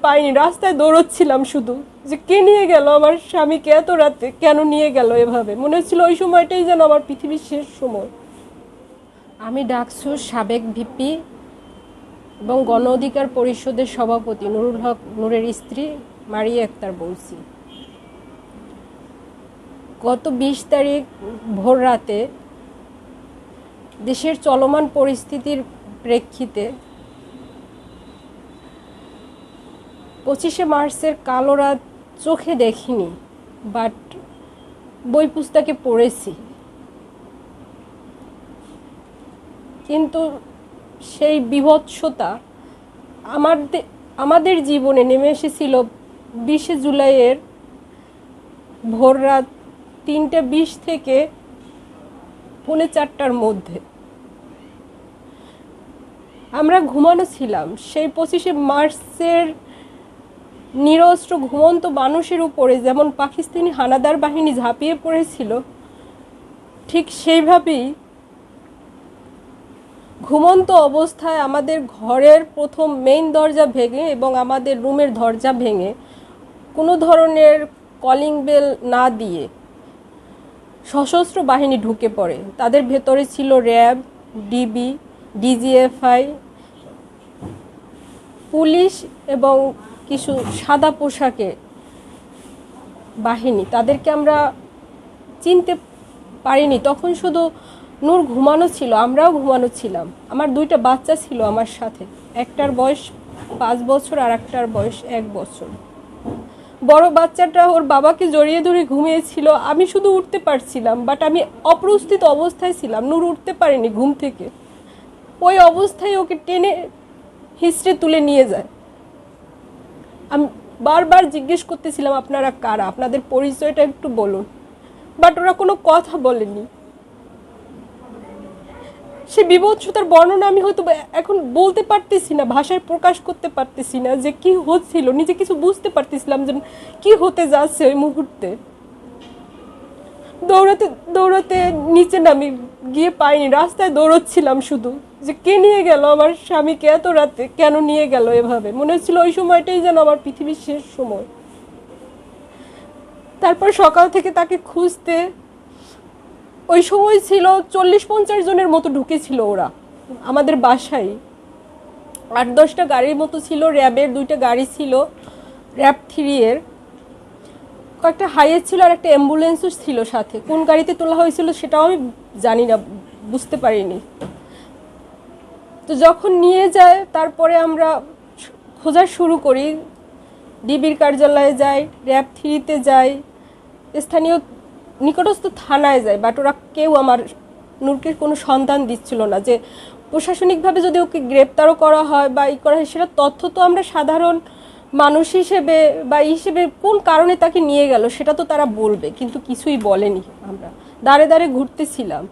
পাইনি, রাস্তায় দৌড়চ্ছিলাম শুধু যে কে নিয়ে গেল আমার স্বামীকে এত রাতে, কেন নিয়ে গেল এভাবে। মনে হচ্ছিল ওই সময়টাই যেন আমার পৃথিবীর শেষ সময়। আমি ডাকসুর সাবেক ভিপি এবং গণ অধিকার পরিষদের সভাপতি নুরুল হক নূরের স্ত্রী মারিয়া আক্তার বলছি। গত 20 তারিখ ভোর রাতে দেশের চলমান পরিস্থিতির প্রেক্ষিতে 25শে মার্চের কালো রাত চোখে দেখিনি, বাট বই পুস্তকে পড়েছি। কিন্তু সেই বীভৎসতা আমাদের জীবনে নেমে এসেছিল 20শে জুলাইয়ের ভোর রাত 3:20 থেকে 3:45টার মধ্যে। আমরা ঘুমানো ছিলাম। সেই 25শে মার্চের নিরস্ত্র ঘুমন্ত মানুষের উপরে যেমন পাকিস্তানি হানাদার বাহিনী ঝাঁপিয়ে পড়েছিল, ঠিক সেইভাবেই ঘুমন্ত অবস্থায় আমাদের ঘরের প্রথম মেইন দরজা ভেঙে এবং আমাদের রুমের দরজা ভেঙে কোনো ধরনের কলিং বেল না দিয়ে সশস্ত্র বাহিনী ঢুকে পড়ে। তাদের ভেতরে ছিল র্যাব, ডিবি, ডিজিএফআই, পুলিশ এবং কিছু সাদা পোশাকে বাহিনী। তাদেরকে আমরা চিনতে পারিনি। তখন শুধু নূর ঘুমানো ছিল, আমরাও ঘুমানো ছিলাম। আমার 2টা বাচ্চা ছিল আমার সাথে, একটার বয়স 5 বছর আর একটার বয়স 1 বছর। বড় বাচ্চাটা ওর বাবাকে জড়িয়ে ধরে ঘুমিয়েছিল। আমি শুধু উঠতে পারছিলাম, বাট আমি অপ্রস্তুত অবস্থায় ছিলাম। নূর উঠতে পারেনি ঘুম থেকে। ওই অবস্থায় ওকে টেনে হিস্ট্রে তুলে নিয়ে যায়। আমি বারবার জিজ্ঞেস করতেছিলাম, আপনারা কারা, আপনাদের পরিচয়টা একটু বলুন, বাট ওরা কোনো কথা বলেনি। সে বিভৎসতার বর্ণনা আমি হয়তো এখন বলতে পারতেছি না, ভাষায় প্রকাশ করতে পারতেছি না যে কি হচ্ছিল। নিজে কিছু বুঝতে পারতেছিলাম যে কি হতে যাচ্ছে ওই মুহূর্তে। দৌড়াতে দৌড়াতে নিচে নামি, গিয়ে পাইনি, রাস্তায় দৌড়চ্ছিলাম শুধু যে কে নিয়ে গেল আমার স্বামীকে এত রাতে, কেন নিয়ে গেল এভাবে। মনে হচ্ছিল ওই সময়টাই যেন আমার পৃথিবীর শেষ সময়। তারপর সকাল থেকে তাকে খুঁজতে, ওই সময় ছিল 40-50 জনের মতো ঢুকেছিল ওরা আমাদের বাসায়। 8-10টা গাড়ির মতো ছিল, র্যাবের 2টা গাড়ি ছিল, র্যাব 3 এর কয়েকটা হাইয়ে ছিল, আর একটা অ্যাম্বুলেন্সও ছিল সাথে। কোন গাড়িতে তোলা হয়েছিল সেটাও আমি জানি না, বুঝতে পারিনি। তো যখন নিয়ে যায় তারপরে আমরা খোঁজা শুরু করি। ডিবির কার্যালয়ে যাই, র্যাব 3-তে যাই, স্থানীয় নিকটস্থ থানায় যায়, বাট ওরা কেউ আমার নূরকে কোনো সন্ধান দিচ্ছিল না যে প্রশাসনিকভাবে যদি ওকে গ্রেপ্তারও করা হয় বা করা হয়, সেটা তথ্য তো আমরা সাধারণ মানুষ হিসেবে বা হিসেবে কোন কারণে তাকে নিয়ে গেল সেটা তো তারা বলবে, কিন্তু কিছুই বলেনি। আমরা দাঁড়ে দাঁড়ে ঘুরতেছিলাম।